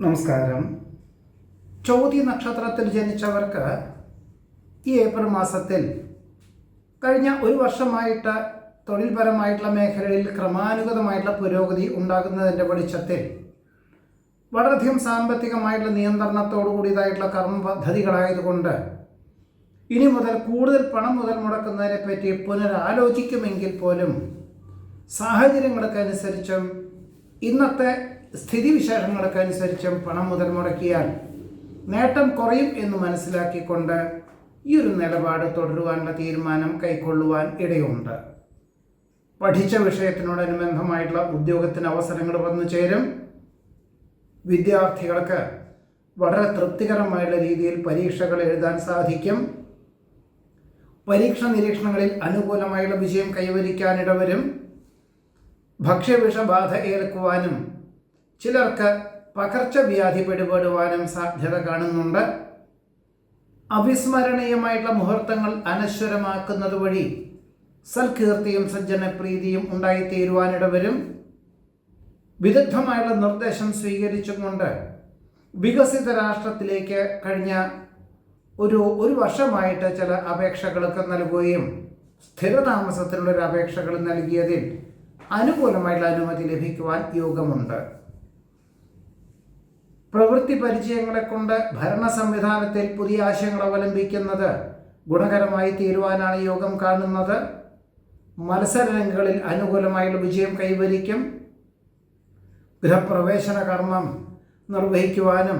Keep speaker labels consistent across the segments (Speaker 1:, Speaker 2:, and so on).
Speaker 1: നമസ്കാരം. ചോതി നക്ഷത്രത്തിൽ ജനിച്ചവർക്ക് ഈ ഏപ്രിൽ മാസത്തിൽ കഴിഞ്ഞ ഒരു വർഷമായിട്ട് തൊഴിൽപരമായിട്ടുള്ള മേഖലയിൽ ക്രമാനുഗതമായിട്ടുള്ള പുരോഗതി ഉണ്ടാകുന്നതിൻ്റെ വെളിച്ചത്തിൽ വളരെയധികം സാമ്പത്തികമായിട്ടുള്ള നിയന്ത്രണത്തോടു കൂടിയതായിട്ടുള്ള കർമ്മ പദ്ധതികളായതുകൊണ്ട് ഇനി മുതൽ കൂടുതൽ പണം മുതൽ മുടക്കുന്നതിനെ പറ്റി പുനരാലോചിക്കുമെങ്കിൽ പോലും സാഹചര്യങ്ങൾക്കനുസരിച്ചും ഇന്നത്തെ സ്ഥിതിവിശേഷങ്ങൾക്കനുസരിച്ചും പണം മുതൽ മുടക്കിയാൽ നേട്ടം കുറയും എന്ന് മനസ്സിലാക്കിക്കൊണ്ട് ഈ ഒരു നിലപാട് തുടരുവാനുള്ള തീരുമാനം കൈക്കൊള്ളുവാൻ ഇടയുണ്ട്. പഠിച്ച വിഷയത്തിനോടനുബന്ധമായിട്ടുള്ള ഉദ്യോഗത്തിന് അവസരങ്ങൾ വന്നു ചേരും. വിദ്യാർത്ഥികൾക്ക് വളരെ തൃപ്തികരമായുള്ള രീതിയിൽ പരീക്ഷകൾ എഴുതാൻ സാധിക്കും. പരീക്ഷ നിരീക്ഷണങ്ങളിൽ അനുകൂലമായുള്ള വിജയം കൈവരിക്കാനിടവരും. ഭക്ഷ്യവിഷബാധ ഏൽക്കുവാനും ചിലർക്ക് പകർച്ചവ്യാധി പിടിപെടുവാനും സാധ്യത കാണുന്നുണ്ട്. അവിസ്മരണീയമായിട്ടുള്ള മുഹൂർത്തങ്ങൾ അനശ്വരമാക്കുന്നത് വഴി സൽകീർത്തിയും സജ്ജനപ്രീതിയും ഉണ്ടായിത്തീരുവാനിടവരും. വിദഗ്ധമായുള്ള നിർദ്ദേശം സ്വീകരിച്ചുകൊണ്ട് വികസിത രാഷ്ട്രത്തിലേക്ക് കഴിഞ്ഞ ഒരു വർഷമായിട്ട് ചില അപേക്ഷകളൊക്കെ നൽകുകയും സ്ഥിരതാമസത്തിനുള്ളൊരു അപേക്ഷകൾ നൽകിയതിൽ അനുകൂലമായിട്ടുള്ള അനുമതി ലഭിക്കുവാൻ യോഗമുണ്ട്. പ്രവൃത്തി പരിചയങ്ങളെ കൊണ്ട് ഭരണ സംവിധാനത്തിൽ പുതിയ ആശയങ്ങൾ അവലംബിക്കുന്നത് ഗുണകരമായി തീരുവാനാണ് യോഗം കാണുന്നത്. മത്സരരംഗങ്ങളിൽ അനുകൂലമായുള്ള വിജയം കൈവരിക്കും. ഗൃഹപ്രവേശന കർമ്മം നിർവഹിക്കുവാനും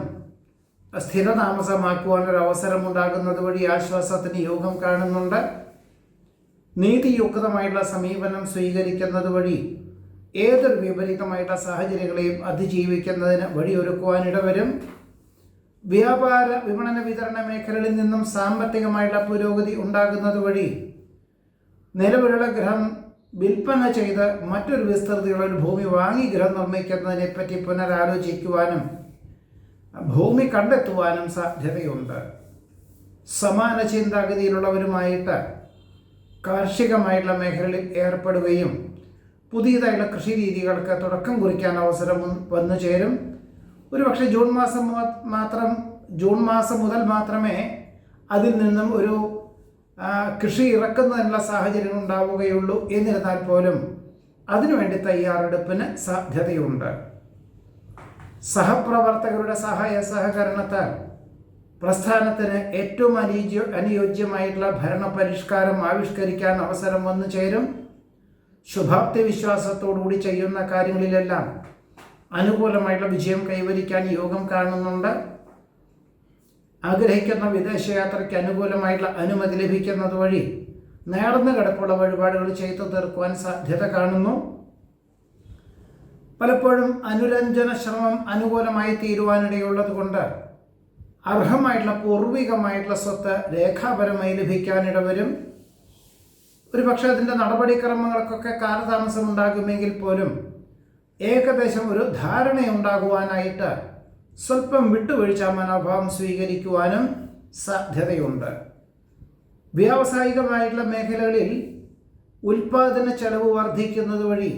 Speaker 1: സ്ഥിരതാമസമാക്കുവാനൊരു അവസരമുണ്ടാകുന്നത് വഴി ആശ്വാസത്തിന് യോഗം കാണുന്നുണ്ട്. നീതിയുക്തമായിട്ടുള്ള സമീപനം സ്വീകരിക്കുന്നത് വഴി ഏതൊരു വിപരീതമായിട്ടുള്ള സാഹചര്യങ്ങളെയും അതിജീവിക്കുന്നതിന് വഴിയൊരുക്കുവാനിടവരും. വ്യാപാര വിപണന വിതരണ മേഖലകളിൽ നിന്നും സാമ്പത്തികമായിട്ടുള്ള പുരോഗതി ഉണ്ടാകുന്നത് വഴി നിലവിലുള്ള ഗൃഹം വിൽപ്പന ചെയ്ത് മറ്റൊരു വിസ്തൃതിയുള്ള ഒരു ഭൂമി വാങ്ങി ഗൃഹം നിർമ്മിക്കുന്നതിനെ പറ്റി പുനരാലോചിക്കുവാനും ഭൂമി കണ്ടെത്തുവാനും സാധ്യതയുണ്ട്. സമാന ചിന്താഗതിയിലുള്ളവരുമായിട്ട് കാർഷികമായിട്ടുള്ള മേഖലയിൽ ഏർപ്പെടുകയും പുതിയതായിട്ടുള്ള കൃഷി രീതികൾക്ക് തുടക്കം കുറിക്കാൻ അവസരം വന്നു ചേരും. ഒരുപക്ഷെ ജൂൺ മാസം മുതൽ മാത്രമേ അതിൽ നിന്നും ഒരു കൃഷി ഇറക്കുന്നതിനുള്ള സാഹചര്യം ഉണ്ടാവുകയുള്ളൂ. എന്നിരുന്നാൽ പോലും അതിനുവേണ്ടി തയ്യാറെടുപ്പിന് സാധ്യതയുണ്ട്. സഹപ്രവർത്തകരുടെ സഹായ സഹകരണത്താൽ പ്രസ്ഥാനത്തിന് ഏറ്റവും അനുയോജ്യമായിട്ടുള്ള ഭരണപരിഷ്കാരം ആവിഷ്കരിക്കാൻ അവസരം വന്നു ചേരും. ശുഭാപ്തി വിശ്വാസത്തോടുകൂടി ചെയ്യുന്ന കാര്യങ്ങളിലെല്ലാം അനുകൂലമായിട്ടുള്ള വിജയം കൈവരിക്കാൻ യോഗം കാണുന്നുണ്ട്. ആഗ്രഹിക്കുന്ന വിദേശയാത്രയ്ക്ക് അനുകൂലമായിട്ടുള്ള അനുമതി ലഭിക്കുന്നത് വഴി നേർന്നു കിടപ്പുള്ള വഴിപാടുകൾ ചെയ്തു തീർക്കുവാൻ സാധ്യത കാണുന്നു. പലപ്പോഴും അനുരഞ്ജന ശ്രമം അനുകൂലമായി തീരുവാനിടയുള്ളത് കൊണ്ട് അർഹമായിട്ടുള്ള പൂർവികമായിട്ടുള്ള സ്വത്ത് രേഖാപരമായി ലഭിക്കാനിടവരും. ഒരുപക്ഷെ അതിൻ്റെ നടപടിക്രമങ്ങൾക്കൊക്കെ കാലതാമസം ഉണ്ടാകുമെങ്കിൽ പോലും ഏകദേശം ഒരു ധാരണയുണ്ടാകുവാനായിട്ട് സ്വല്പം വിട്ടുവീഴ്ച മനോഭാവം സ്വീകരിക്കുവാനും സാധ്യതയുണ്ട്. വ്യാവസായികമായിട്ടുള്ള മേഖലകളിൽ ഉൽപാദന ചെലവ് വർദ്ധിക്കുന്നത് വഴി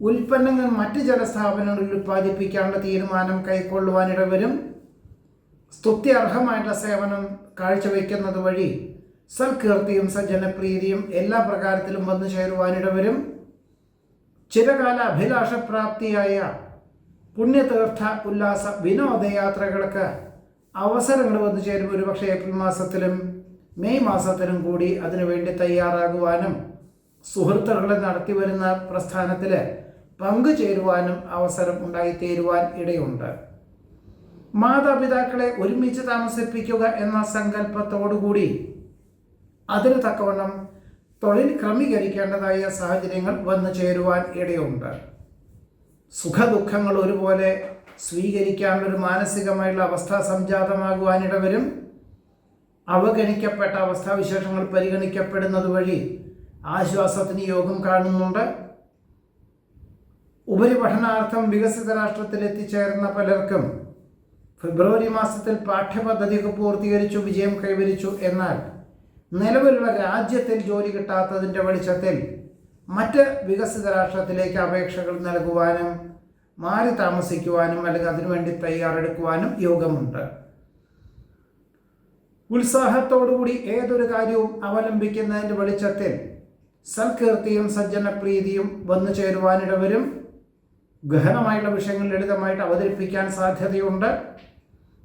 Speaker 1: ഉൽപ്പന്നങ്ങൾ മറ്റ് ചില സ്ഥാപനങ്ങളിൽ ഉൽപ്പാദിപ്പിക്കാനുള്ള തീരുമാനം കൈക്കൊള്ളുവാനിടവരും. സ്തുത്യർഹമായിട്ടുള്ള സേവനം കാഴ്ചവെക്കുന്നത് വഴി സൽകീർത്തിയും സജ്ജനപ്രീതിയും എല്ലാ പ്രകാരത്തിലും വന്നു ചേരുവാനിടവരും. ചിരകാല അഭിലാഷപ്രാപ്തിയായ പുണ്യതീർത്ഥ ഉല്ലാസ വിനോദയാത്രകൾക്ക് അവസരങ്ങൾ വന്നു ചേരും. ഒരുപക്ഷെ ഏപ്രിൽ മാസത്തിലും മെയ് മാസത്തിലും കൂടി അതിനുവേണ്ടി തയ്യാറാകുവാനും സുഹൃത്തുക്കളെ നടത്തിവരുന്ന പ്രസ്ഥാനത്തിൽ പങ്കുചേരുവാനും അവസരം ഉണ്ടായിത്തീരുവാൻ ഇടയുണ്ട്. മാതാപിതാക്കളെ ഒരുമിച്ച് താമസിപ്പിക്കുക എന്ന സങ്കല്പത്തോടുകൂടി അതിന് തക്കവണ്ണം തൊഴിൽ ക്രമീകരിക്കേണ്ടതായ സാഹചര്യങ്ങൾ വന്നു ചേരുവാൻ ഇടയുണ്ട്. സുഖദുഃഖങ്ങൾ ഒരുപോലെ സ്വീകരിക്കാനുള്ളൊരു മാനസികമായിട്ടുള്ള അവസ്ഥ സംജാതമാകുവാനിടവരും. അവഗണിക്കപ്പെട്ട അവസ്ഥാവിശേഷങ്ങൾ പരിഗണിക്കപ്പെടുന്നത് വഴി ആശ്വാസത്തിന് യോഗം കാണുന്നുണ്ട്. ഉപരിപഠനാർത്ഥം വികസിത രാഷ്ട്രത്തിൽ എത്തിച്ചേർന്ന പലർക്കും ഫെബ്രുവരി മാസത്തിൽ പാഠ്യപദ്ധതിയൊക്കെ പൂർത്തീകരിച്ചു വിജയം കൈവരിച്ചു. എന്നാൽ നിലവിലുള്ള രാജ്യത്തിൽ ജോലി കിട്ടാത്തതിൻ്റെ വെളിച്ചത്തിൽ മറ്റ് വികസിത രാഷ്ട്രത്തിലേക്ക് അപേക്ഷകൾ നൽകുവാനും മാറി താമസിക്കുവാനും അല്ലെങ്കിൽ അതിനുവേണ്ടി തയ്യാറെടുക്കുവാനും യോഗമുണ്ട്. ഉത്സാഹത്തോടുകൂടി ഏതൊരു കാര്യവും അവലംബിക്കുന്നതിൻ്റെ വെളിച്ചത്തിൽ സൽകീർത്തിയും സജ്ജനപ്രീതിയും വന്നു ചേരുവാനിടവരും. ഗഹനമായുള്ള വിഷയങ്ങൾ ലളിതമായിട്ട് അവതരിപ്പിക്കാൻ സാധ്യതയുണ്ട്.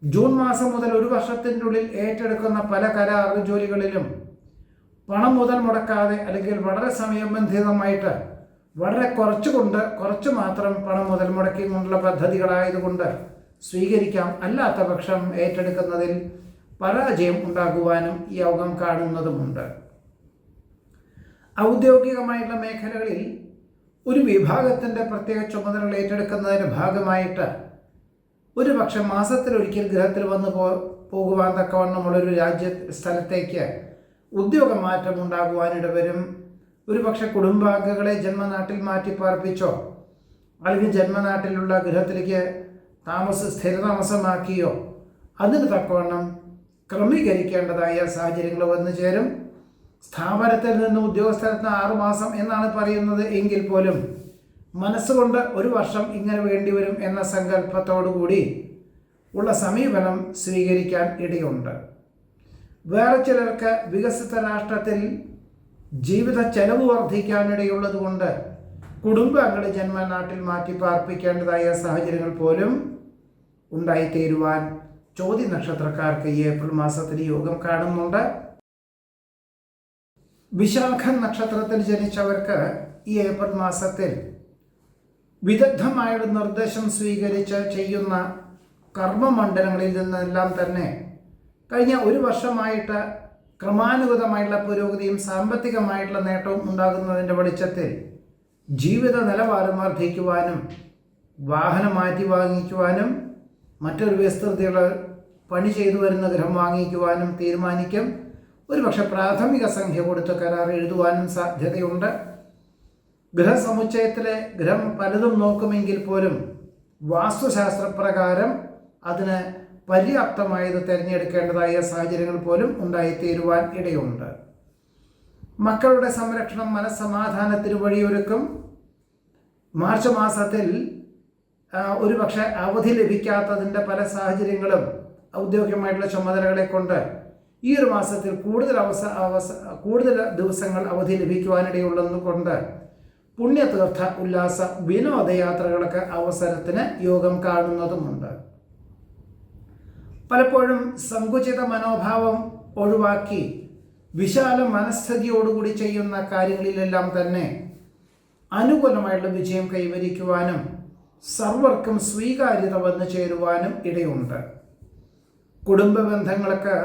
Speaker 1: ജൂൺ മാസം മുതൽ ഒരു വർഷത്തിൻ്റെ ഉള്ളിൽ ഏറ്റെടുക്കുന്ന പല കരാർ ജോലികളിലും പണം മുതൽ മുടക്കാതെ അല്ലെങ്കിൽ വളരെ സമയബന്ധിതമായിട്ട് വളരെ കുറച്ച് മാത്രം പണം മുതൽ മുടക്കിക്കൊണ്ടുള്ള പദ്ധതികളായതുകൊണ്ട് സ്വീകരിക്കാം. അല്ലാത്ത പക്ഷം ഏറ്റെടുക്കുന്നതിൽ പരാജയം ഉണ്ടാകുവാനും യോഗം കാണുന്നതുമുണ്ട്. ഔദ്യോഗികമായിട്ടുള്ള മേഖലകളിൽ ഒരു വിഭാഗത്തിൻ്റെ പ്രത്യേക ചുമതലകൾ ഏറ്റെടുക്കുന്നതിൻ്റെ ഭാഗമായിട്ട് ഒരു പക്ഷെ മാസത്തിലൊരിക്കൽ ഗൃഹത്തിൽ വന്ന് പോകുവാൻ തക്കവണ്ണമുള്ളൊരു സ്ഥലത്തേക്ക് ഉദ്യോഗമാറ്റം ഉണ്ടാകുവാനിടവരും. ഒരു പക്ഷെ കുടുംബാംഗങ്ങളെ ജന്മനാട്ടിൽ മാറ്റി പാർപ്പിച്ചോ അല്ലെങ്കിൽ ജന്മനാട്ടിലുള്ള ഗൃഹത്തിലേക്ക് സ്ഥിരതാമസമാക്കിയോ അതിന് തക്കവണ്ണം ക്രമീകരിക്കേണ്ടതായ സാഹചര്യങ്ങൾ വന്നു ചേരും. സ്ഥാപനത്തിൽ നിന്ന് ഉദ്യോഗസ്ഥലത്തിന് 6 മാസം എന്നാണ് പറയുന്നത് എങ്കിൽ പോലും മനസ്സുകൊണ്ട് ഒരു വർഷം ഇങ്ങനെ വേണ്ടിവരും എന്ന സങ്കല്പത്തോടുകൂടി ഉള്ള സമീപനം സ്വീകരിക്കാൻ ഇടയുണ്ട്. വേറെ ചിലർക്ക് വികസിത രാഷ്ട്രത്തിൽ ജീവിത ചെലവ് വർദ്ധിക്കാനിടയുള്ളതുകൊണ്ട് കുടുംബാംഗങ്ങളെ ജന്മനാട്ടിൽ മാറ്റി പാർപ്പിക്കേണ്ടതായ സാഹചര്യങ്ങൾ പോലും ഉണ്ടായിത്തീരുവാൻ ചോതി നക്ഷത്രക്കാർക്ക് ഈ ഏപ്രിൽ മാസത്തിൽ യോഗം കാണുന്നുണ്ട്. വിശാഖ നക്ഷത്രത്തിൽ ജനിച്ചവർക്ക് ഈ ഏപ്രിൽ മാസത്തിൽ വിദഗ്ധമായൊരു നിർദ്ദേശം സ്വീകരിച്ച് ചെയ്യുന്ന കർമ്മമണ്ഡലങ്ങളിൽ നിന്നെല്ലാം തന്നെ കഴിഞ്ഞ ഒരു വർഷമായിട്ട് ക്രമാനുഗതമായിട്ടുള്ള പുരോഗതിയും സാമ്പത്തികമായിട്ടുള്ള നേട്ടവും ഉണ്ടാകുന്നതിൻ്റെ വെളിച്ചത്തിൽ ജീവിത നിലവാരം വർദ്ധിക്കുവാനും വാഹനം മാറ്റി വാങ്ങിക്കുവാനും മറ്റൊരു വിസ്തൃതിയുള്ള പണി ചെയ്തു വരുന്ന ഗൃഹം വാങ്ങിക്കുവാനും തീരുമാനിക്കും. ഒരുപക്ഷെ പ്രാഥമിക സംഖ്യ കൊടുത്ത് കരാർ എഴുതുവാനും സാധ്യതയുണ്ട്. ഗൃഹസമുച്ചയത്തിലെ ഗൃഹം പലതും നോക്കുമെങ്കിൽ പോലും വാസ്തുശാസ്ത്രപ്രകാരം അതിന് പര്യാപ്തമായത് തിരഞ്ഞെടുക്കേണ്ടതായ സാഹചര്യങ്ങൾ പോലും ഉണ്ടായിത്തീരുവാൻ ഇടയുണ്ട്. മക്കളുടെ സംരക്ഷണം മനസ്സമാധാനത്തിന് വഴിയൊരുക്കും. മാർച്ച് മാസത്തിൽ ഒരുപക്ഷെ അവധി ലഭിക്കാത്തതിൻ്റെ പല സാഹചര്യങ്ങളും ഔദ്യോഗികമായിട്ടുള്ള ചുമതലകളെ കൊണ്ട് ഈ ഒരു മാസത്തിൽ കൂടുതൽ ദിവസങ്ങൾ അവധി ലഭിക്കുവാനിടയുള്ളതുകൊണ്ട് പുണ്യതീർത്ഥ ഉല്ലാസ വിനോദയാത്രകൾക്ക് അവസരത്തിന് യോഗം കാണുന്നതുമുണ്ട്. പലപ്പോഴും സങ്കുചിത മനോഭാവം ഒഴിവാക്കി വിശാല മനസ്ഥിതിയോടുകൂടി ചെയ്യുന്ന കാര്യങ്ങളിലെല്ലാം തന്നെ അനുകൂലമായിട്ടുള്ള വിജയം കൈവരിക്കുവാനും സർവർക്കും സ്വീകാര്യത വന്നു ചേരുവാനും ഇടയുണ്ട്. കുടുംബ ബന്ധങ്ങൾക്ക്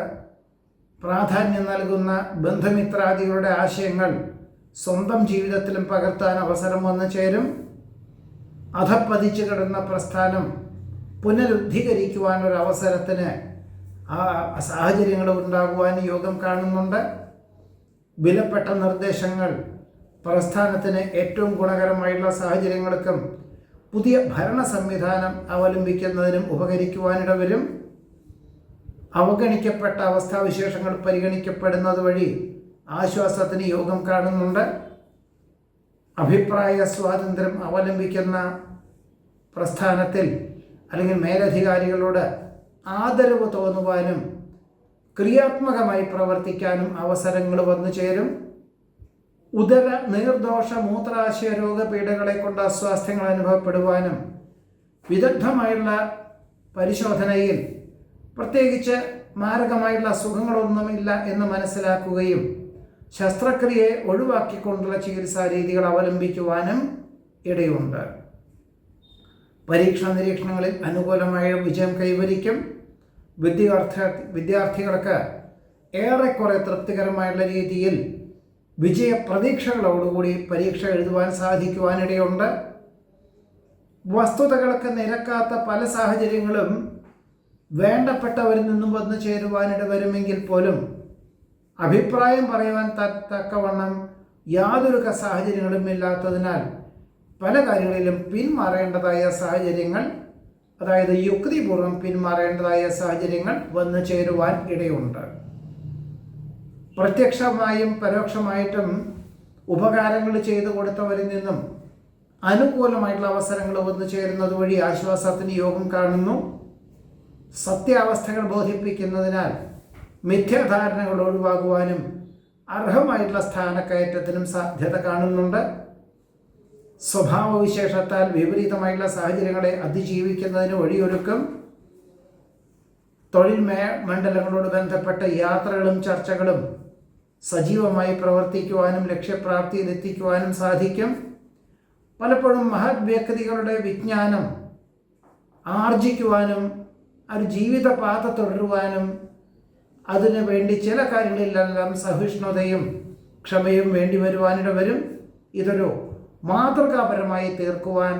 Speaker 1: പ്രാധാന്യം നൽകുന്ന ബന്ധുമിത്രാദികളുടെ ആശയങ്ങൾ സ്വന്തം ജീവിതത്തിലും പകർത്താൻ അവസരം വന്നു ചേരും. അധപ്പതിച്ചു കിടന്ന പ്രസ്ഥാനം പുനരുദ്ധീകരിക്കുവാൻ ഒരു അവസരത്തിന് സാഹചര്യങ്ങൾ ഉണ്ടാകുവാൻ യോഗം കാണുന്നുണ്ട്. വിലപ്പെട്ട നിർദ്ദേശങ്ങൾ പ്രസ്ഥാനത്തിന് ഏറ്റവും ഗുണകരമായുള്ള സാഹചര്യങ്ങൾക്കും പുതിയ ഭരണ സംവിധാനം അവലംബിക്കുന്നതിനും ഉപകരിക്കുവാനിടവരും. അവഗണിക്കപ്പെട്ട അവസ്ഥാവിശേഷങ്ങൾ പരിഗണിക്കപ്പെടുന്നത് വഴി ആശ്വാസത്തിന് യോഗം കാണുന്നുണ്ട്. അഭിപ്രായ സ്വാതന്ത്ര്യം അവലംബിക്കുന്ന പ്രസ്ഥാനത്തിൽ അല്ലെങ്കിൽ മേലധികാരികളോട് ആദരവ് തോന്നുവാനും ക്രിയാത്മകമായി പ്രവർത്തിക്കാനും അവസരങ്ങൾ വന്നു ചേരും. ഉദര നീർദോഷ മൂത്രാശയ രോഗപീഠകളെ കൊണ്ട് അസ്വാസ്ഥ്യങ്ങൾ അനുഭവപ്പെടുവാനും വിദഗ്ധമായുള്ള പരിശോധനയിൽ പ്രത്യേകിച്ച് മാരകമായുള്ള അസുഖങ്ങളൊന്നുമില്ല എന്ന് മനസ്സിലാക്കുകയും ശസ്ത്രക്രിയയെ ഒഴിവാക്കിക്കൊണ്ടുള്ള ചികിത്സാ രീതികൾ അവലംബിക്കുവാനും ഇടയുണ്ട്. പരീക്ഷണ നിരീക്ഷണങ്ങളിൽ അനുകൂലമായ വിജയം കൈവരിക്കും. വിദ്യാർത്ഥികൾക്ക് ഏറെക്കുറെ തൃപ്തികരമായുള്ള രീതിയിൽ വിജയപ്രതീക്ഷകളോടുകൂടി പരീക്ഷ എഴുതുവാൻ സാധിക്കുവാനിടയുണ്ട്. വസ്തുതകൾക്ക് നിരക്കാത്ത പല സാഹചര്യങ്ങളും വേണ്ടപ്പെട്ടവരിൽ നിന്നും വന്നു ചേരുവാനിട വരുമെങ്കിൽ പോലും അഭിപ്രായം പറയുവാൻ തക്കവണ്ണം യാതൊരു സാഹചര്യങ്ങളും ഇല്ലാത്തതിനാൽ പല കാര്യങ്ങളിലും പിന്മാറേണ്ടതായ സാഹചര്യങ്ങൾ, അതായത് യുക്തിപൂർവ്വം പിന്മാറേണ്ടതായ സാഹചര്യങ്ങൾ വന്നു ചേരുവാൻ ഇടയുണ്ട്. പ്രത്യക്ഷമായും പരോക്ഷമായിട്ടും ഉപകാരങ്ങൾ ചെയ്തു കൊടുത്തവരിൽ നിന്നും അനുകൂലമായിട്ടുള്ള അവസരങ്ങൾ വന്നു ചേരുന്നത് വഴി ആശ്വാസത്തിന് യോഗം കാണുന്നു. സത്യാവസ്ഥകൾ ബോധിപ്പിക്കുന്നതിനാൽ മിഥ്യാധാരണകൾ ഒഴിവാകുവാനും അർഹമായിട്ടുള്ള സ്ഥാനക്കയറ്റത്തിനും സാധ്യത കാണുന്നുണ്ട്. സ്വഭാവവിശേഷത്താൽ വിപരീതമായിട്ടുള്ള സാഹചര്യങ്ങളെ അതിജീവിക്കുന്നതിന് വഴിയൊരുക്കും. തൊഴിൽ മണ്ഡലങ്ങളോട് ബന്ധപ്പെട്ട യാത്രകളും ചർച്ചകളും സജീവമായി പ്രവർത്തിക്കുവാനും ലക്ഷ്യപ്രാപ്തിയിലെത്തിക്കുവാനും സാധിക്കും. പലപ്പോഴും മഹത് വ്യക്തികളുടെ വിജ്ഞാനം ആർജിക്കുവാനും ഒരു ജീവിതപാത തുടരുവാനും അതിനു വേണ്ടി ചില കാര്യങ്ങളിലെല്ലാം സഹിഷ്ണുതയും ക്ഷമയും വേണ്ടി വരുവാനിട വരും. ഇതൊരു മാതൃകാപരമായി തീർക്കുവാൻ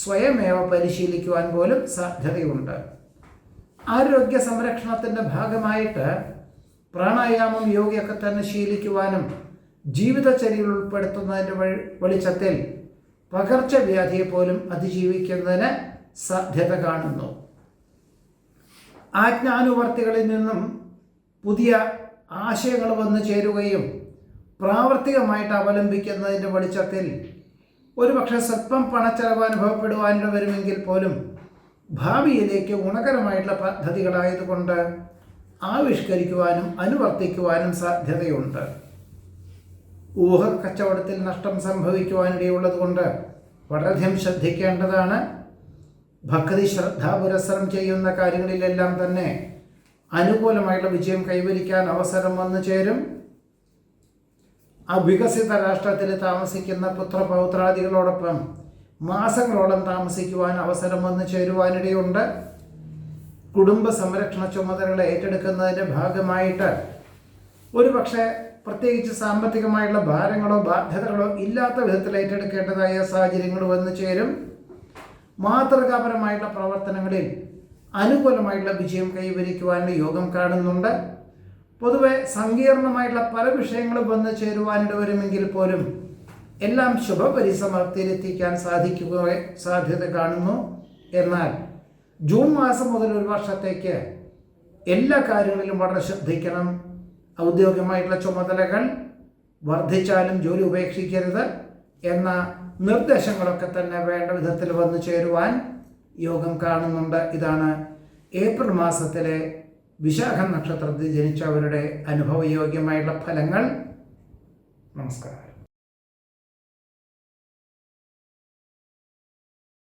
Speaker 1: സ്വയമേവ പരിശീലിക്കുവാൻ പോലും സാധ്യതയുണ്ട്. ആരോഗ്യ സംരക്ഷണത്തിൻ്റെ ഭാഗമായിട്ട് പ്രാണായാമം യോഗയൊക്കെ തന്നെ ശീലിക്കുവാനും ജീവിതചര്യയിൽ ഉൾപ്പെടുത്തുന്നതിൻ്റെ വെളിച്ചത്തിൽ പകർച്ചവ്യാധിയെ പോലും അതിജീവിക്കുന്നതിന് സാധ്യത കാണുന്നു. ആജ്ഞാനുവർത്തികളിൽ നിന്നും പുതിയ ആശയങ്ങൾ വന്നു ചേരുകയും പ്രാവർത്തികമായിട്ട് അവലംബിക്കുന്നതിൻ്റെ വെളിച്ചത്തിൽ ഒരുപക്ഷെ സ്വല്പം പണച്ചെലവ് അനുഭവപ്പെടുവാനിട വരുമെങ്കിൽ പോലും ഭാവിയിലേക്ക് ഗുണകരമായിട്ടുള്ള പദ്ധതികളായതുകൊണ്ട് ആവിഷ്കരിക്കുവാനും അനുവർത്തിക്കുവാനും സാധ്യതയുണ്ട്. ഊഹക്കച്ചവടത്തിൽ നഷ്ടം സംഭവിക്കുവാനിടയുള്ളത് കൊണ്ട് വളരെയധികം ശ്രദ്ധിക്കേണ്ടതാണ്. ഭക്തി ശ്രദ്ധ പുരസ്സരം ചെയ്യുന്ന കാര്യങ്ങളിലെല്ലാം തന്നെ അനുകൂലമായിട്ടുള്ള വിജയം കൈവരിക്കാൻ അവസരം വന്നു ചേരും. അവികസിത രാഷ്ട്രത്തിൽ താമസിക്കുന്ന പുത്രപൗത്രാദികളോടൊപ്പം മാസങ്ങളോളം താമസിക്കുവാൻ അവസരം വന്നു ചേരുവാനിടയുണ്ട്. കുടുംബ സംരക്ഷണ ചുമതലകൾ ഏറ്റെടുക്കുന്നതിൻ്റെ ഭാഗമായിട്ട് ഒരുപക്ഷെ പ്രത്യേകിച്ച് സാമ്പത്തികമായുള്ള ഭാരങ്ങളോ ബാധ്യതകളോ ഇല്ലാത്ത വിധത്തിൽ ഏറ്റെടുക്കേണ്ടതായ സാഹചര്യങ്ങൾ വന്നു ചേരും. മാതൃകാപരമായിട്ടുള്ള പ്രവർത്തനങ്ങളിൽ അനുകൂലമായിട്ടുള്ള വിജയം കൈവരിക്കുവാനുള്ള യോഗം കാണുന്നുണ്ട്. പൊതുവെ സങ്കീർണമായിട്ടുള്ള പല വിഷയങ്ങളും വന്നു ചേരുവാനിട വരുമെങ്കിൽ പോലും എല്ലാം ശുഭപരിസമാപ്തിയിലെത്തിക്കാൻ സാധിക്കുക സാധ്യത കാണുന്നു. എന്നാൽ ജൂൺ മാസം മുതൽ ഒരു വർഷത്തേക്ക് എല്ലാ കാര്യങ്ങളിലും വളരെ ശ്രദ്ധിക്കണം. ഔദ്യോഗികമായിട്ടുള്ള ചുമതലകൾ വർദ്ധിച്ചാലും ജോലി ഉപേക്ഷിക്കരുത് എന്ന നിർദ്ദേശങ്ങളൊക്കെ തന്നെ വേണ്ട വിധത്തിൽ വന്നു ചേരുവാൻ യോഗം കാണുന്നുണ്ട്. ഇതാണ് ഏപ്രിൽ മാസത്തിലെ വിശാഖ നക്ഷത്രത്തിൽ ജനിച്ചവരുടെ അനുഭവയോഗ്യമായിട്ടുള്ള ഫലങ്ങൾ. നമസ്കാരം.